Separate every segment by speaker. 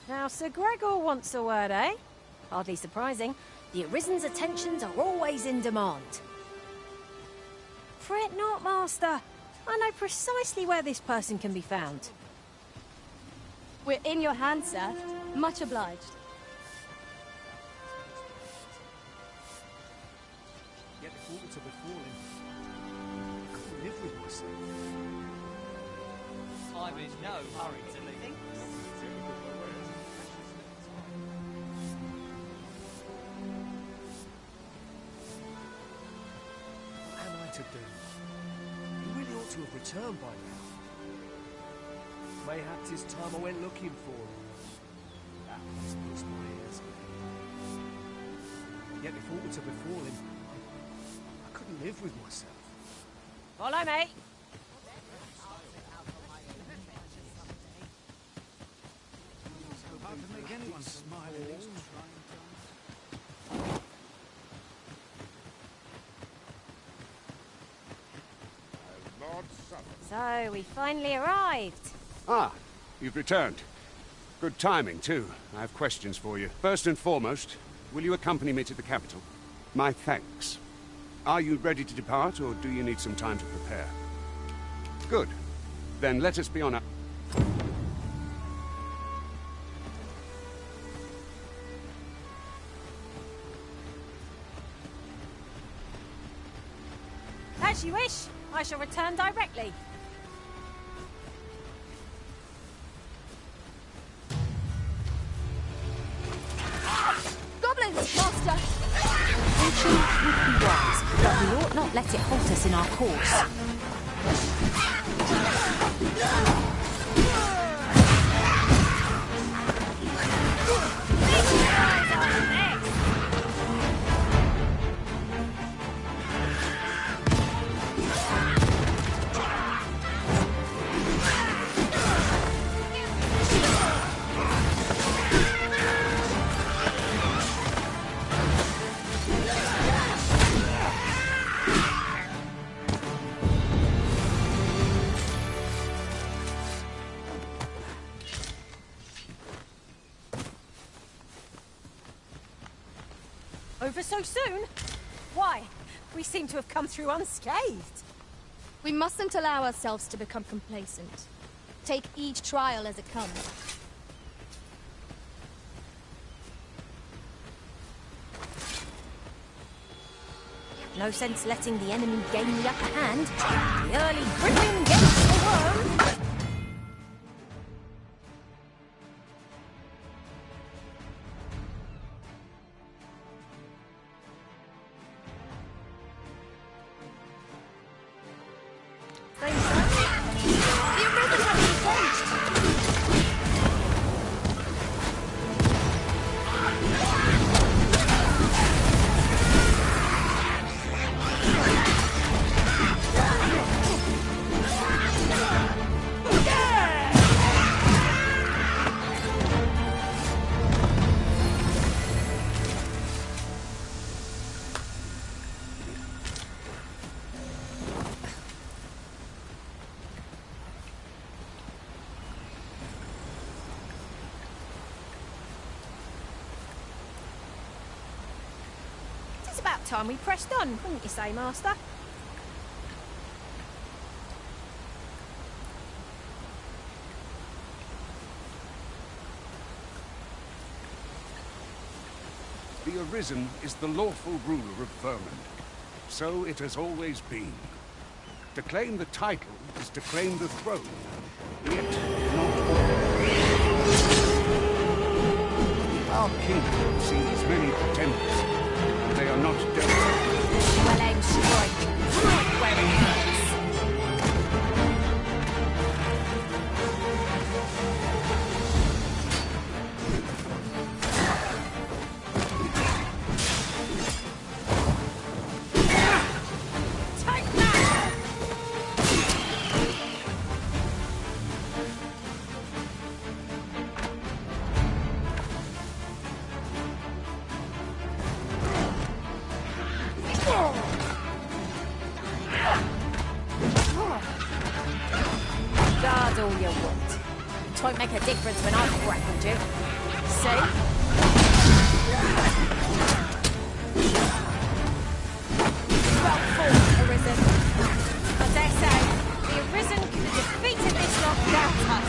Speaker 1: Now, Sir Gregor wants a word, eh? Hardly surprising. The Arisen's attentions are always in demand. Fret not, Master. I know precisely where this person can be found.
Speaker 2: We're in your hands, sir. Much obliged.
Speaker 3: Yet the quarter were falling. I couldn't live with myself.
Speaker 4: I'm in no hurry to leave.
Speaker 3: What am I to do? He really ought to have returned by now. Mayhap 'tis time I went looking for him. That must push my ears. Yet if aught were to befall him, I couldn't live with myself.
Speaker 1: Follow me.
Speaker 5: Hard to make anyone smile in these trying times.
Speaker 1: So, we finally arrived.
Speaker 6: Ah, you've returned. Good timing, too. I have questions for you. First and foremost, will you accompany me to the capital? My thanks. Are you ready to depart, or do you need some time to prepare? Good. Then let us be on our...
Speaker 1: As you wish. I shall return directly.
Speaker 2: Goblins, Master!
Speaker 1: Caution would be wise, but we ought not let it halt us in our course. Over so soon? Why? We seem to have come through unscathed.
Speaker 2: We mustn't allow ourselves to become complacent. Take each trial as it comes.
Speaker 1: No sense letting the enemy gain the upper hand. The early gripping gets the worm. It's about time we pressed on, wouldn't you say, Master?
Speaker 6: The Arisen is the lawful ruler of Vermund. So it has always been. To claim the title is to claim the throne. Yet not all. Our kingdom sees many pretenders. They are not dead.
Speaker 1: Well aimed strike. Right where it hurts. Take that! difference when I've grappled you. See? Well fought, Arisen. I dare say, the Arisen could have defeated this lot without us.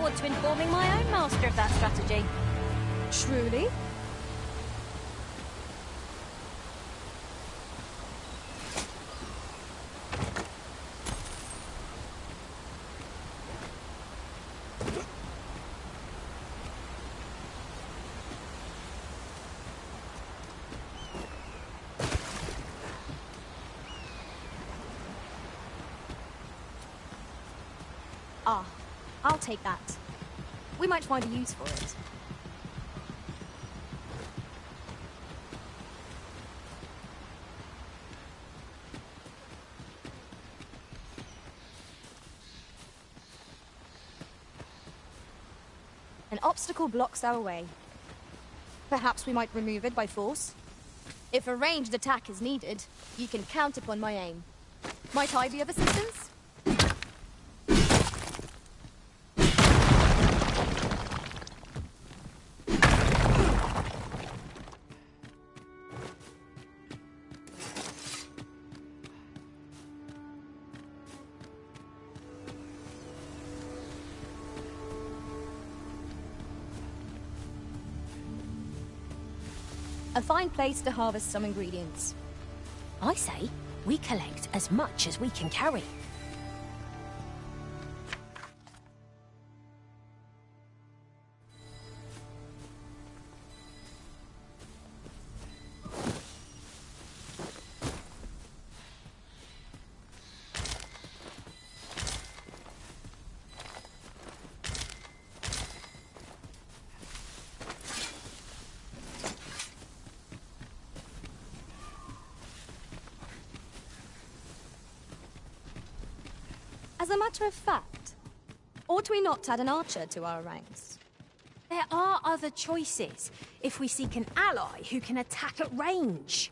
Speaker 1: To informing my own master of that strategy.
Speaker 2: Truly? Ah, I'll take that. We might find a use for it. An obstacle blocks our way. Perhaps we might remove it by force? If a ranged attack is needed, you can count upon my aim. Might I be of assistance? A fine place to harvest some ingredients.
Speaker 1: I say, we collect as much as we can carry.
Speaker 2: As a matter of fact, ought we not add an archer to our ranks?
Speaker 1: There are other choices if we seek an ally who can attack at range.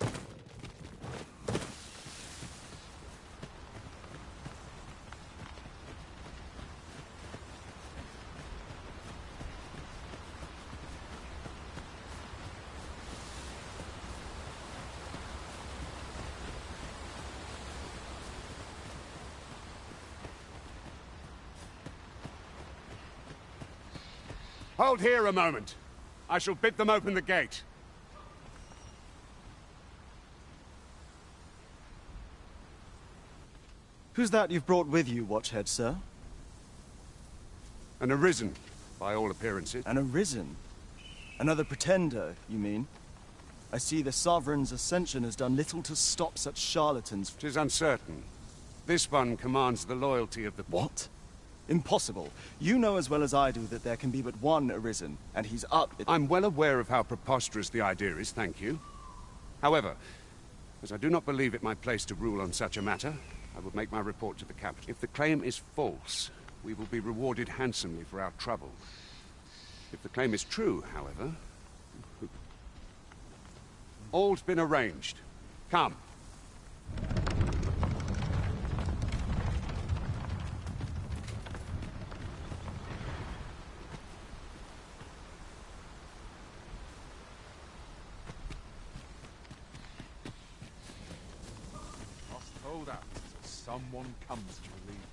Speaker 6: Hold here a moment. I shall bid them open the gate.
Speaker 3: Who's that you've brought with you, Watchhead, sir?
Speaker 6: An Arisen, by all appearances.
Speaker 3: An Arisen? Another pretender, you mean? I see the Sovereign's ascension has done little to stop such charlatans.
Speaker 6: 'Tis uncertain. This one commands the loyalty of the...
Speaker 3: What? Impossible. You know as well as I do that there can be but one Arisen, and he's up...
Speaker 6: I'm well aware of how preposterous the idea is, thank you. However, as I do not believe it my place to rule on such a matter, I will make my report to the capital. If the claim is false, we will be rewarded handsomely for our trouble. If the claim is true, however... All's been arranged. Come.
Speaker 7: sealed up until someone comes to relieve me.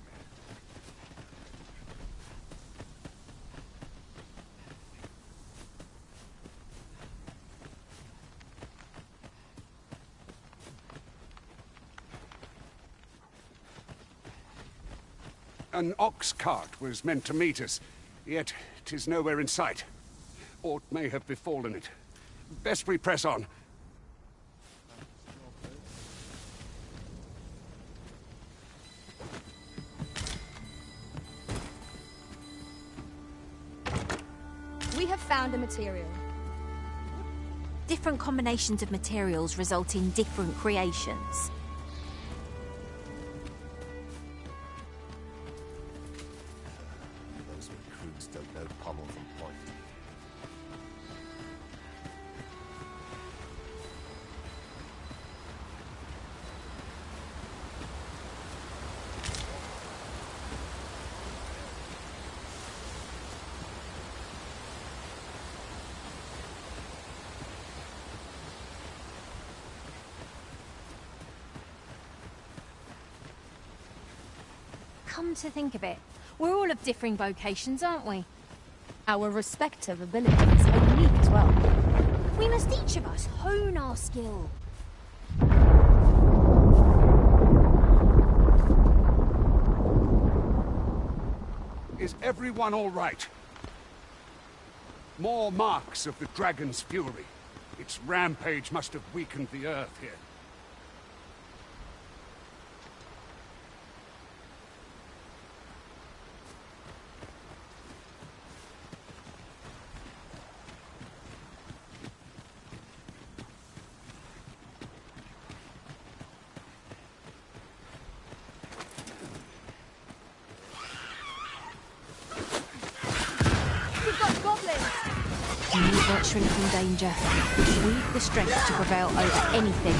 Speaker 6: An ox cart was meant to meet us, yet 'tis nowhere in sight. Aught may have befallen it. Best we press on.
Speaker 2: We have found a material.
Speaker 1: Different combinations of materials result in different creations.
Speaker 8: Those recruits don't know pommel from point.
Speaker 1: Come to think of it, we're all of differing vocations, aren't we?
Speaker 2: Our respective abilities are unique as well.
Speaker 1: We must each of us hone our skill.
Speaker 6: Is everyone all right? More marks of the dragon's fury. Its rampage must have weakened the earth here.
Speaker 2: We've got goblins!
Speaker 1: We need not shrink from danger. We've the strength to prevail over anything.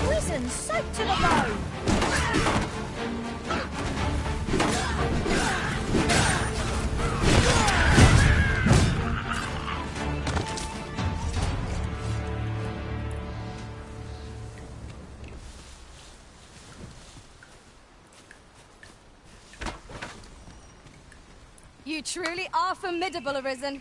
Speaker 1: Risen, soaked to the bone!
Speaker 2: You truly are formidable, Arisen.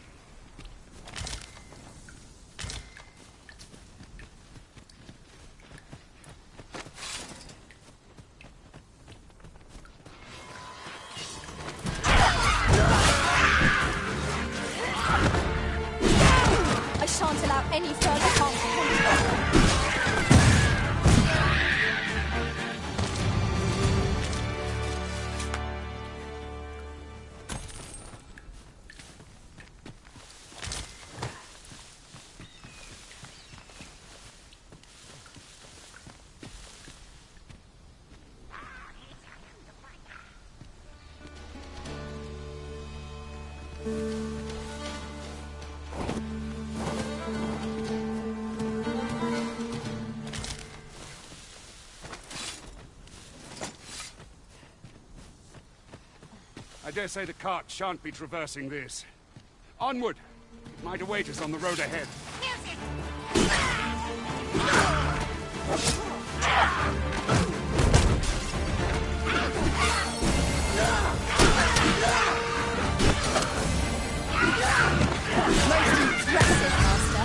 Speaker 2: I shan't allow any further harm to come.
Speaker 6: I dare say the cart shan't be traversing this. Onward! It might await us on the road ahead.
Speaker 2: Most impressive, Master.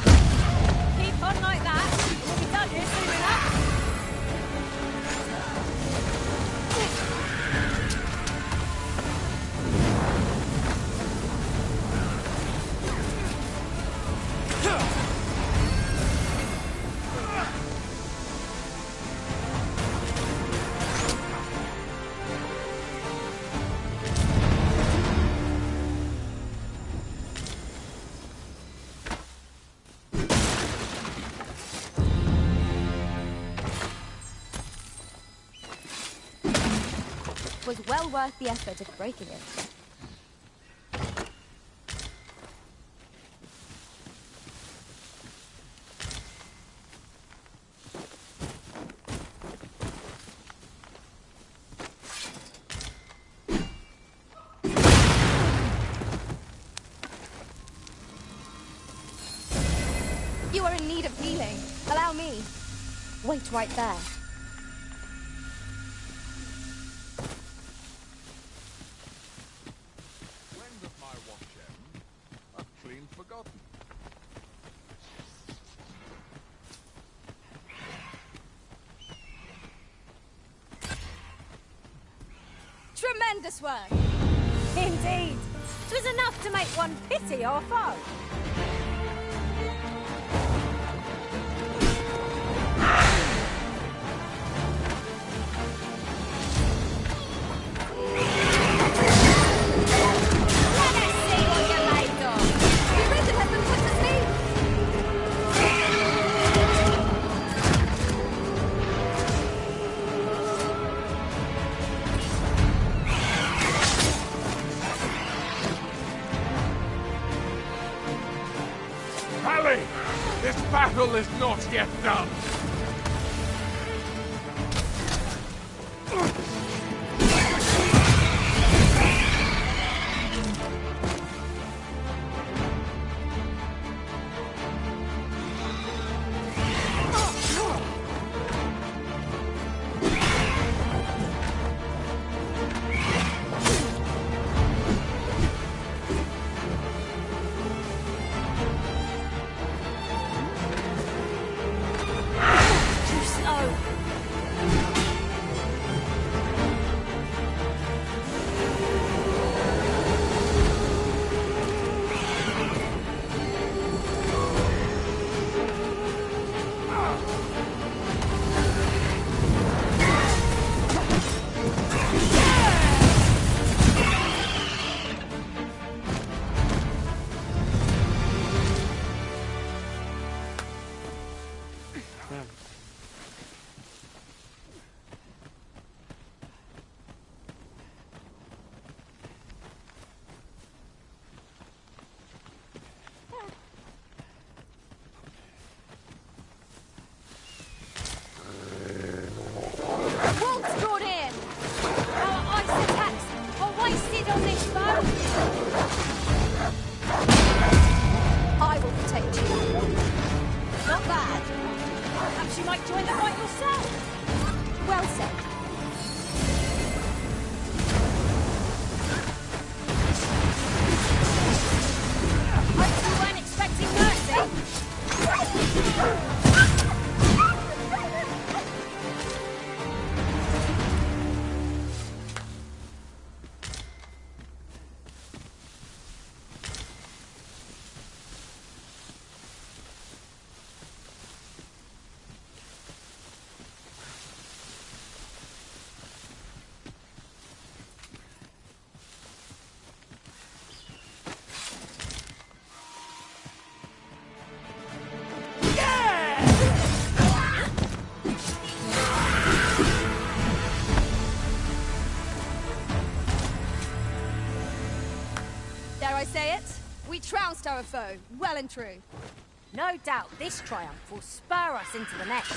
Speaker 1: Keep on like that. We'll be done here soon enough.
Speaker 2: was well worth the effort of breaking it. You are in need of healing. Allow me. Wait right there.
Speaker 7: When does my watch end? I've clean forgotten.
Speaker 2: Tremendous work!
Speaker 1: Indeed. 'Twas enough to make one pity our foe. Let us see what you're made of.
Speaker 2: The Arisen has been put to sleep!
Speaker 7: Rally! This battle is not yet done!
Speaker 1: Too slow.
Speaker 2: Wolves brought in! Our ice attacks are wasted on this foe! I will protect you.
Speaker 1: Not bad. Perhaps you might join the fight yourself.
Speaker 2: Well said.
Speaker 1: Hope you weren't expecting mercy.
Speaker 2: Dare I say it? We trounced our foe, well and true.
Speaker 1: No doubt this triumph will spur us into the next.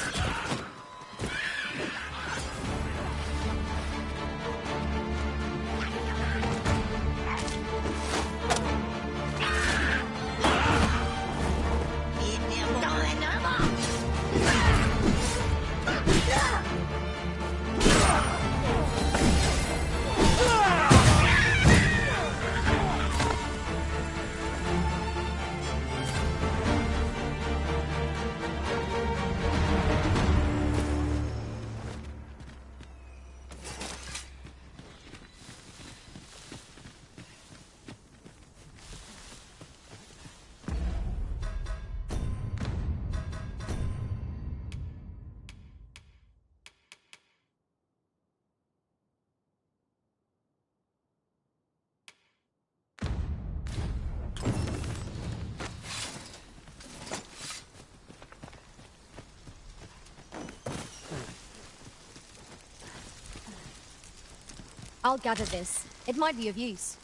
Speaker 2: I'll gather this. It might be of use.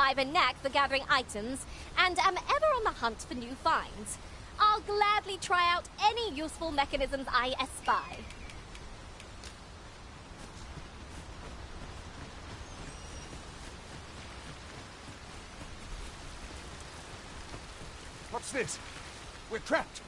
Speaker 1: I've a knack for gathering items, and am ever on the hunt for new finds. I'll gladly try out any useful mechanisms I espy.
Speaker 6: What's this? We're trapped.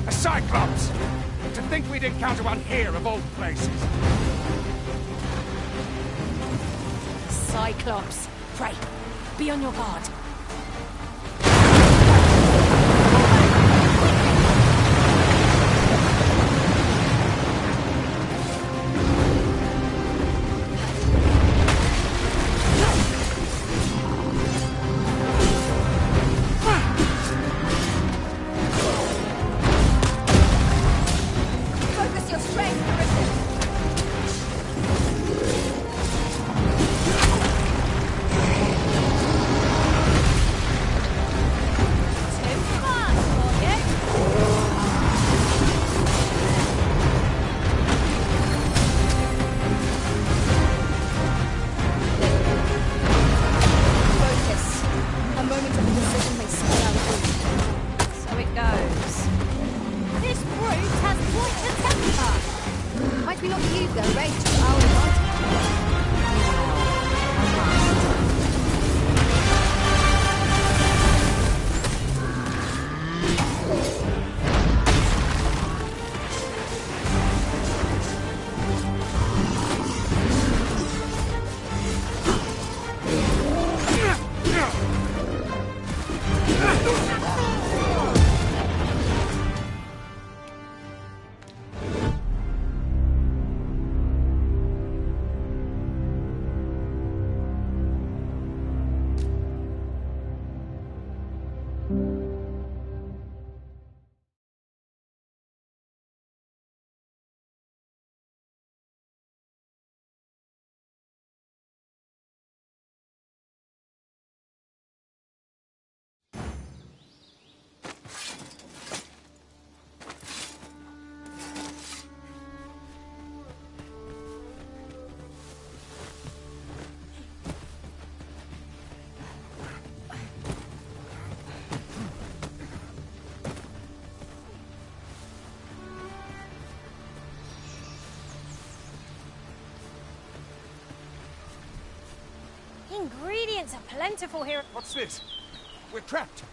Speaker 6: A Cyclops! To think we'd encounter one here of all places.
Speaker 1: Cyclops. Pray, be on your guard.
Speaker 2: Focus your strength, Arisen.
Speaker 1: Too fast for you.
Speaker 2: Focus. A moment of indecision may spell out all.
Speaker 1: So it goes. This brute has quite the temper.
Speaker 2: Might we not use their rage to our advantage?
Speaker 1: Ingredients are plentiful here.
Speaker 6: What's this? We're trapped.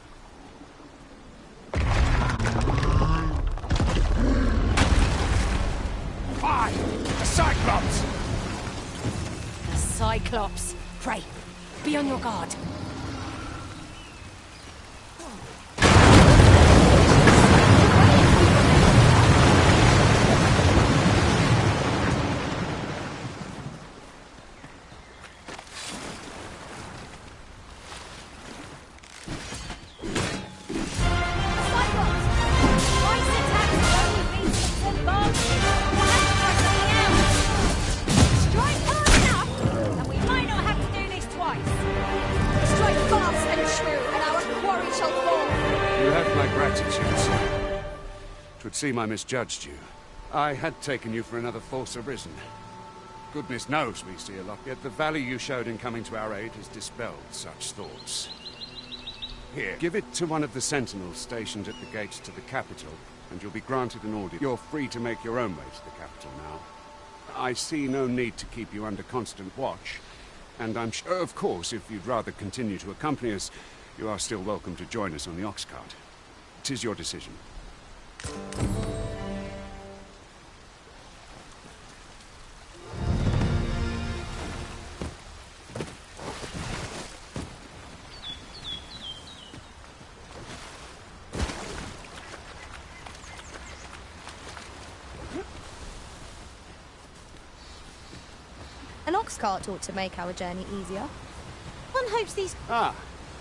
Speaker 6: Fire! A Cyclops!
Speaker 1: A Cyclops. Pray, be on your guard.
Speaker 6: Would seem I misjudged you. I had taken you for another Force Arisen. Goodness knows we see a lot, yet the value you showed in coming to our aid has dispelled such thoughts. Here, give it to one of the sentinels stationed at the gates to the capital, and you'll be granted an order. You're free to make your own way to the capital now. I see no need to keep you under constant watch, and I'm sure, of course, if you'd rather continue to accompany us, you are still welcome to join us on the ox cart. 'Tis your decision.
Speaker 2: An ox cart ought to make our journey easier. One hopes these...
Speaker 6: Ah,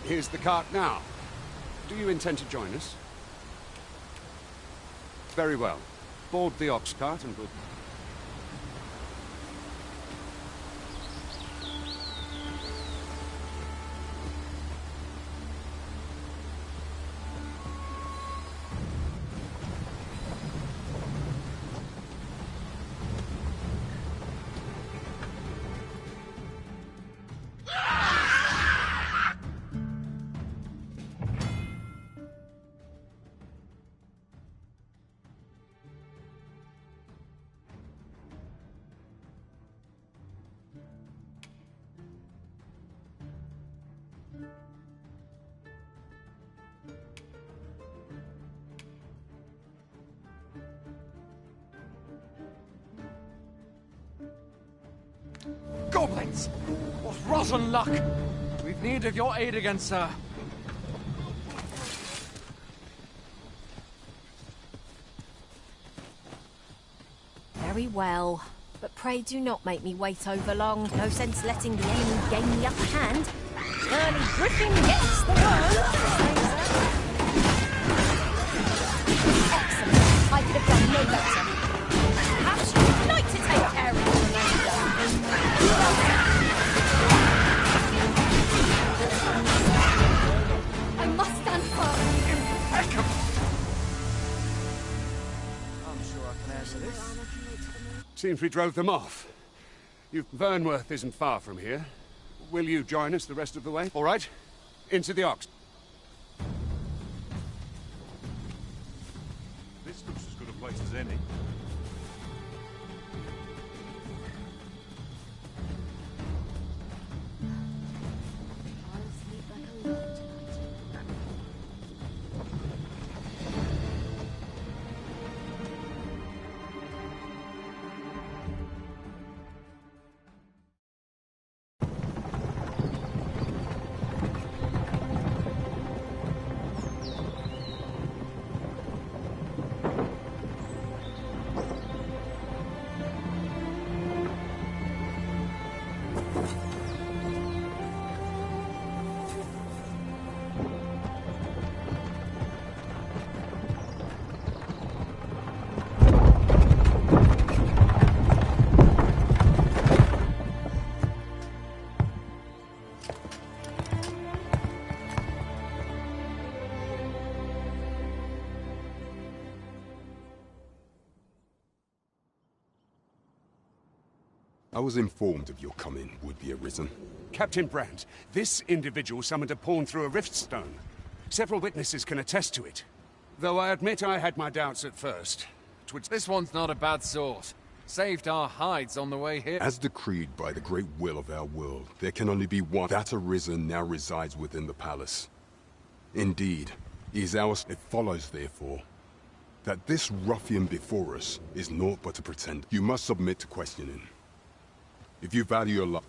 Speaker 6: here's the cart now. Do you intend to join us? Very well. Board the ox cart and we'll...
Speaker 5: Goblins! What rotten luck! We've need of your aid again, sir.
Speaker 1: Very well. But pray do not make me wait over long. No sense letting the enemy gain the upper hand. Early Griffin gets the worm.
Speaker 2: Excellent. I could have done no better.
Speaker 1: Perhaps you would like to take care of the remainder. I must stand firm.
Speaker 5: Impeccable!
Speaker 3: I'm sure I can answer this.
Speaker 6: Seems we drove them off. Vernworth isn't far from here. Will you join us the rest of the way? All right. Into the ox.
Speaker 7: This looks as good a place as any.
Speaker 8: I was informed of your coming would be arisen.
Speaker 6: Captain Brandt, this individual summoned a pawn through a rift stone. Several witnesses can attest to it. Though I admit I had my doubts at first.
Speaker 5: This one's not a bad sort. Saved our hides on the way here.
Speaker 8: As decreed by the great will of our world, there can only be one. That arisen now resides within the palace. Indeed, he is ours. It follows, therefore, that this ruffian before us is naught but a pretender. You must submit to questioning. If you value your life,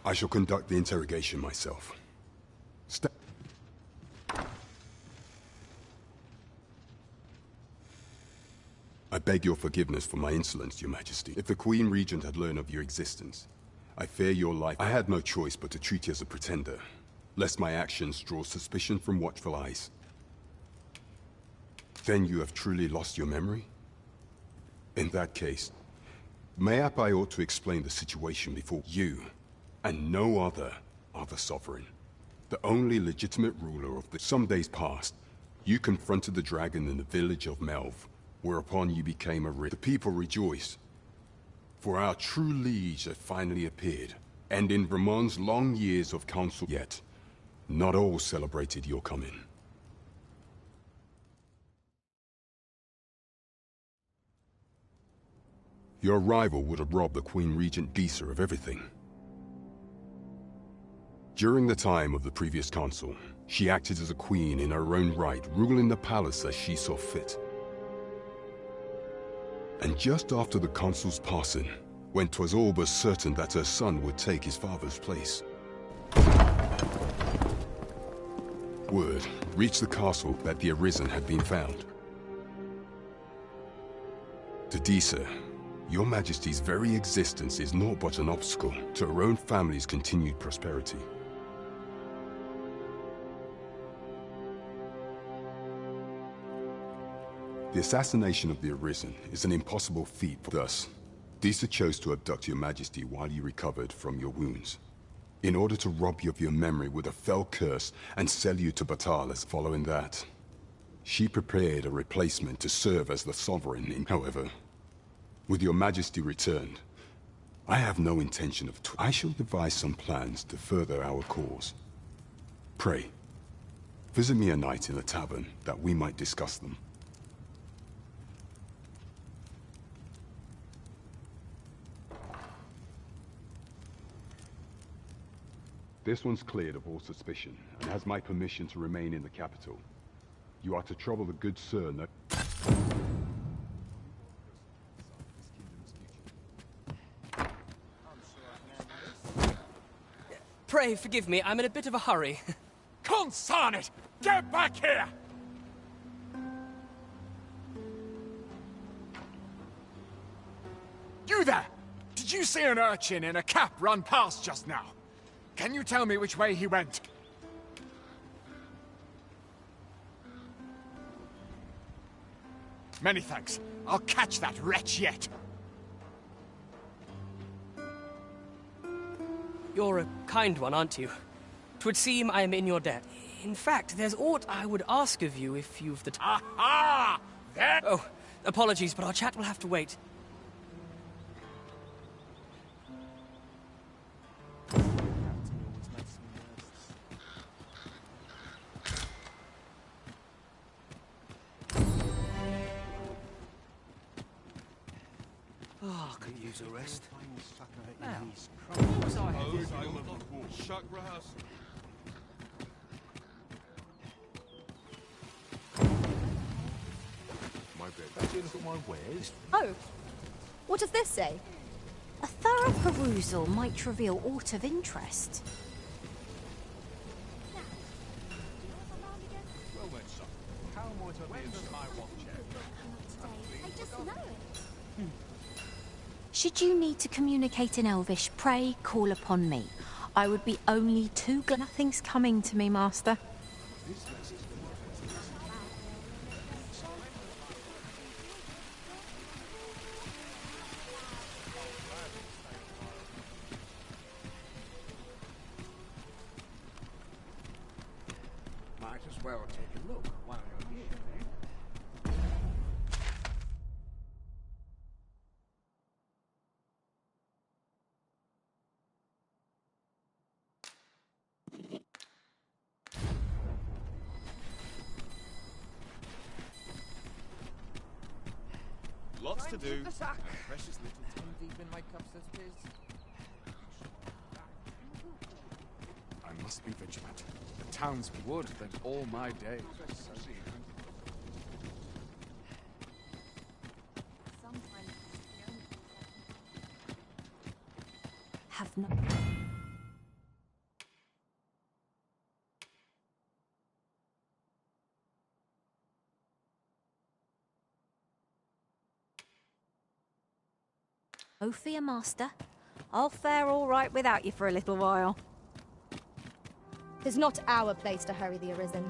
Speaker 8: I shall conduct the interrogation myself. I beg your forgiveness for my insolence, Your Majesty. If the Queen Regent had learned of your existence, I fear your life. I had no choice but to treat you as a pretender, lest my actions draw suspicion from watchful eyes. Then you have truly lost your memory? In that case, mayhap I ought to explain the situation before you, and no other, are the sovereign. The only legitimate ruler of the... Some days past, you confronted the dragon in the village of Melv, whereupon you became a... The people rejoiced. For our true liege had finally appeared, and in Vermon's long years of counsel yet, not all celebrated your coming. Your arrival would have robbed the Queen Regent Disa of everything. During the time of the previous consul, she acted as a queen in her own right, ruling the palace as she saw fit. And just after the consul's passing, when 'twas all but certain that her son would take his father's place, word reached the castle that the Arisen had been found. To Disa, your Majesty's very existence is naught but an obstacle to her own family's continued prosperity. The assassination of the Arisen is an impossible feat. Thus, Disa chose to abduct your Majesty while you recovered from your wounds, in order to rob you of your memory with a fell curse and sell you to Batalas. Following that, she prepared a replacement to serve as the sovereign. However, with your Majesty returned, I have no intention of... I shall devise some plans to further our cause. Pray, visit me a night in the tavern that we might discuss them. This one's cleared of all suspicion, and has my permission to remain in the capital. You are to trouble the good sir no...
Speaker 4: Pray forgive me, I'm in a bit of a hurry.
Speaker 7: Consign it! Get back here! You there! Did you see an urchin in a cap run past just now? Can you tell me which way he went? Many thanks. I'll catch that wretch yet.
Speaker 4: You're a kind one, aren't you? 'Twould seem I am in your debt. In fact, there's aught I would ask of you if you've the time.
Speaker 7: Aha! There...
Speaker 4: Oh, apologies, but our chat will have to wait. Oh, could use a rest. Now, what was I?
Speaker 2: Oh, what does this say?
Speaker 9: A thorough perusal might reveal aught of interest. Should you need to communicate in Elvish, pray call upon me. I would be only too glad. Nothing's coming to me, Master.
Speaker 5: Might as well take a look while you're here.
Speaker 3: Lots to do.
Speaker 5: The sack.
Speaker 3: Precious little time.
Speaker 5: Deep in my cups, this is.
Speaker 7: I must be vigilant. The town's wood than all my days.
Speaker 9: Have no... Oh, for your master. I'll fare all right without you for a little while.
Speaker 2: 'Tis not our place to hurry the Arisen.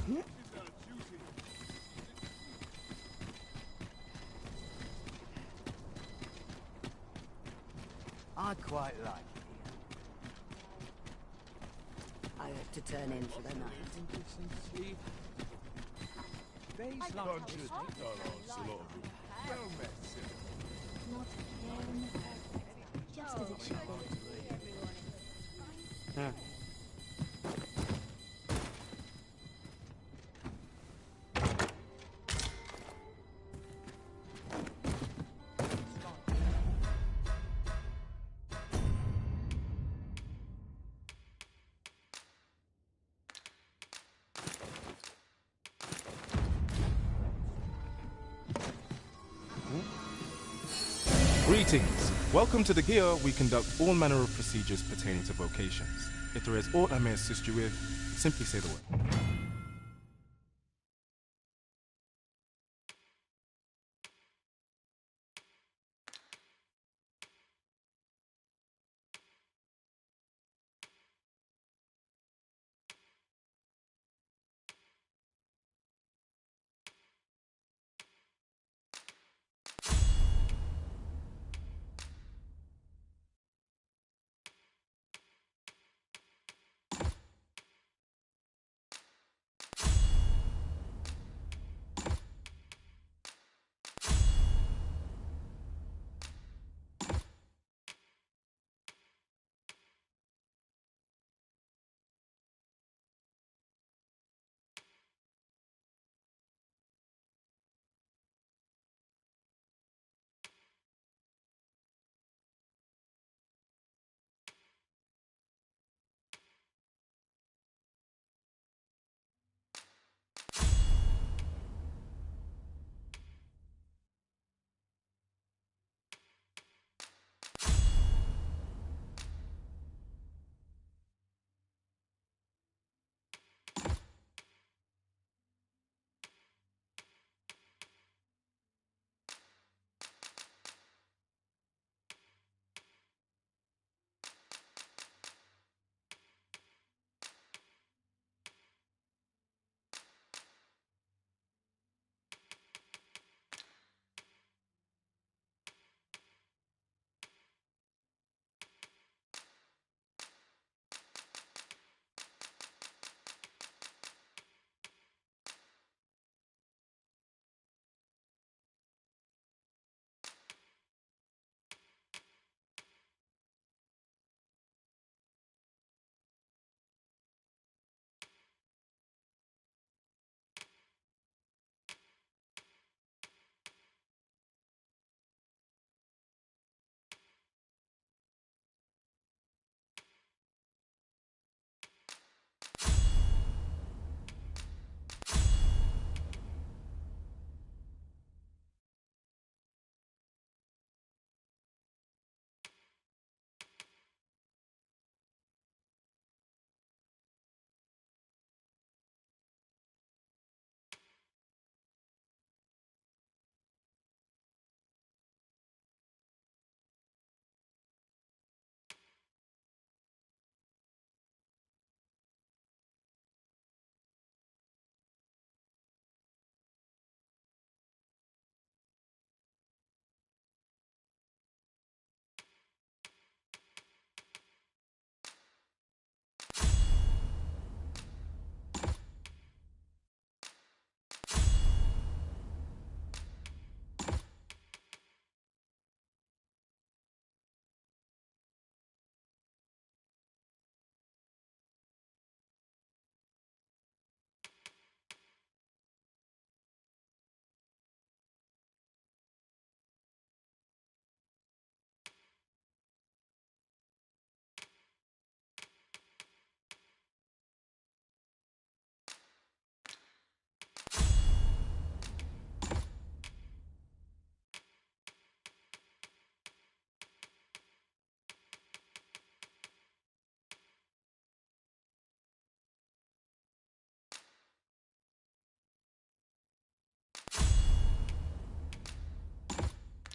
Speaker 10: I quite like it here. I hope to turn in for the night.
Speaker 7: These lunches are a lot of them. Well met, sir.
Speaker 9: Not a care in the world. Just as it should be.
Speaker 11: Greetings. Welcome to the Gear. We conduct all manner of procedures pertaining to vocations. If there is aught I may assist you with, simply say the word.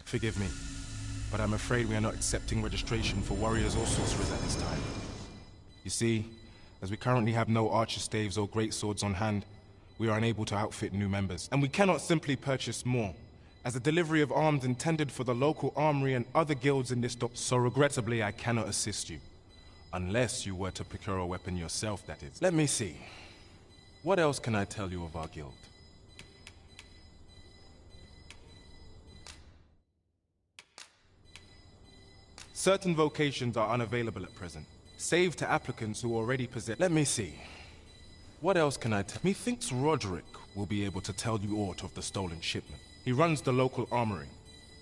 Speaker 11: Forgive me, but I'm afraid we are not accepting registration for warriors or sorcerers at this time. You see, as we currently have no archer staves or great swords on hand, we are unable to outfit new members, and we cannot simply purchase more, as the delivery of arms intended for the local armory and other guilds in this so regrettably I cannot assist you. Unless you were to procure a weapon yourself, that is. Let me see. What else can I tell you of our guild? Certain vocations are unavailable at present, save to applicants who already possess. Let me see. What else can I tell? Methinks Roderick will be able to tell you aught of the stolen shipment. He runs the local armory,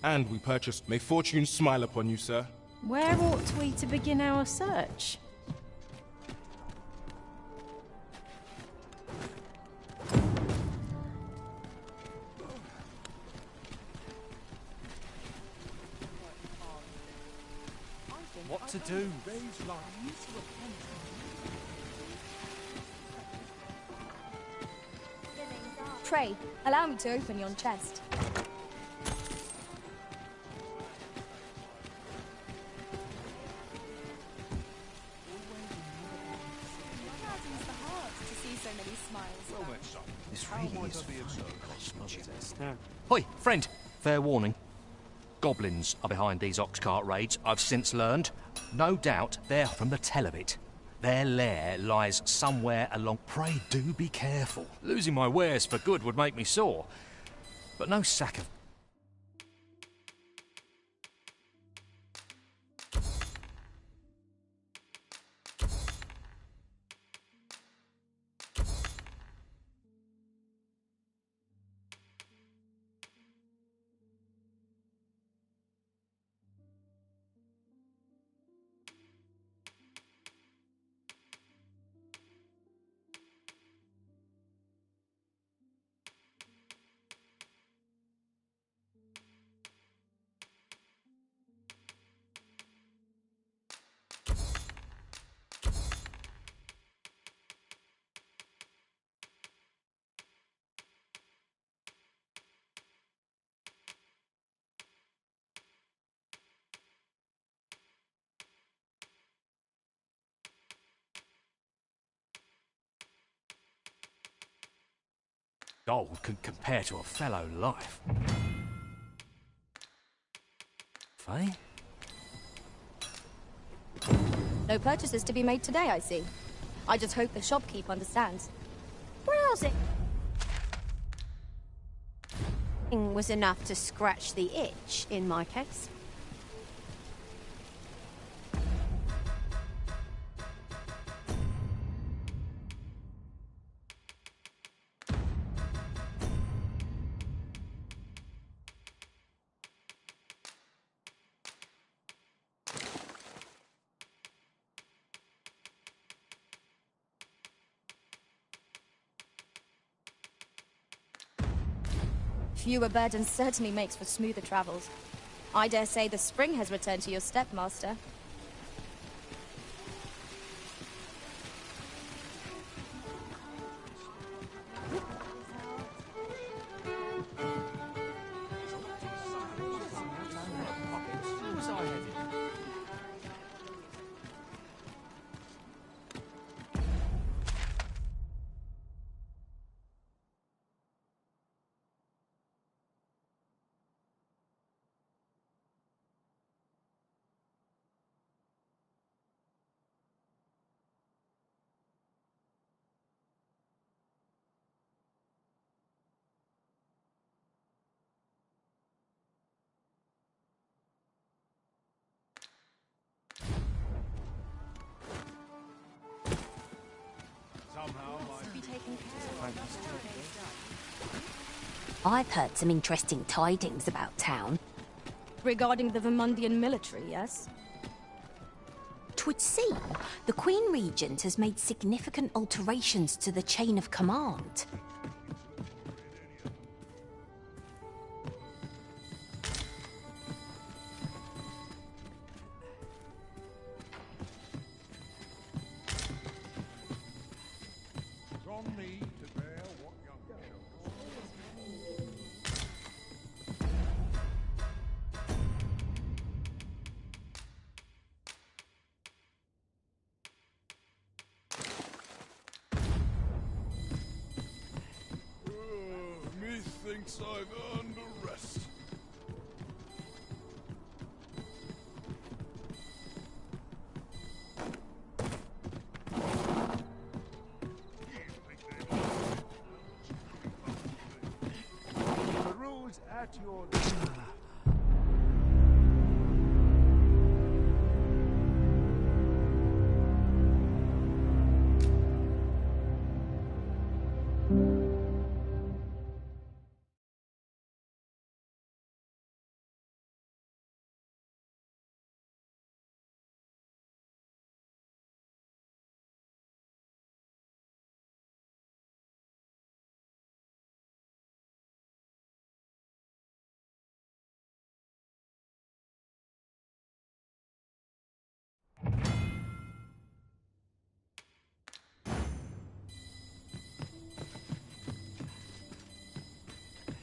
Speaker 11: and we purchased. May fortune smile upon you, sir.
Speaker 12: Where ought we to begin our search?
Speaker 5: What to do?
Speaker 2: Pray, allow me to open yon chest.
Speaker 5: This really is fine. Hoi, friend. Fair warning. Goblins are behind these ox cart raids, I've since learned. No doubt they're from the tell of it. Their lair lies somewhere along... Pray do be careful. Losing my wares for good would make me sore. But no sack of... Gold can compare to a fellow life. Faye?
Speaker 2: No purchases to be made today, I see. I just hope the shopkeep understands.
Speaker 1: Browsing was enough to scratch the itch in my case.
Speaker 2: Fewer burdens certainly makes for smoother travels. I dare say the spring has returned to your stepmaster.
Speaker 9: I've heard some interesting tidings about town.
Speaker 2: Regarding the Vermundian military, yes?
Speaker 9: 'Twould seem the Queen Regent has made significant alterations to the chain of command.
Speaker 8: Thinks I've earned a rest.
Speaker 7: The rules at your...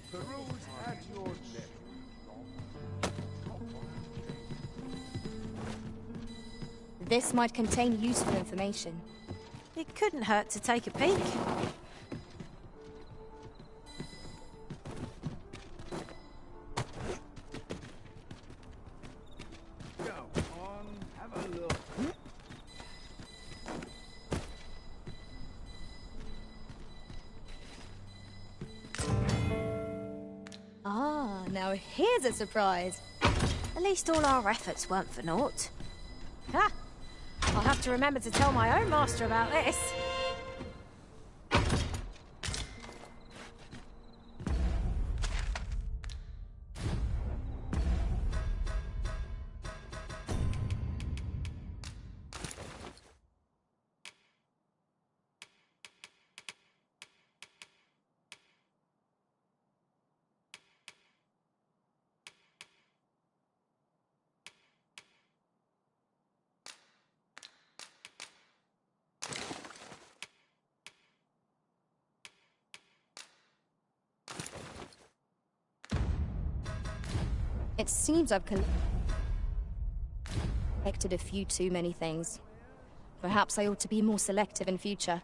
Speaker 7: The rules at your leisure.
Speaker 2: This might contain useful information.
Speaker 12: It couldn't hurt to take a peek.
Speaker 7: Go on, have a look.
Speaker 2: Ah, now here's a surprise.
Speaker 12: At least all our efforts weren't for naught. Ha! I'll have to remember to tell my own master about this.
Speaker 2: It seems I've collected a few too many things. Perhaps I ought to be more selective in future.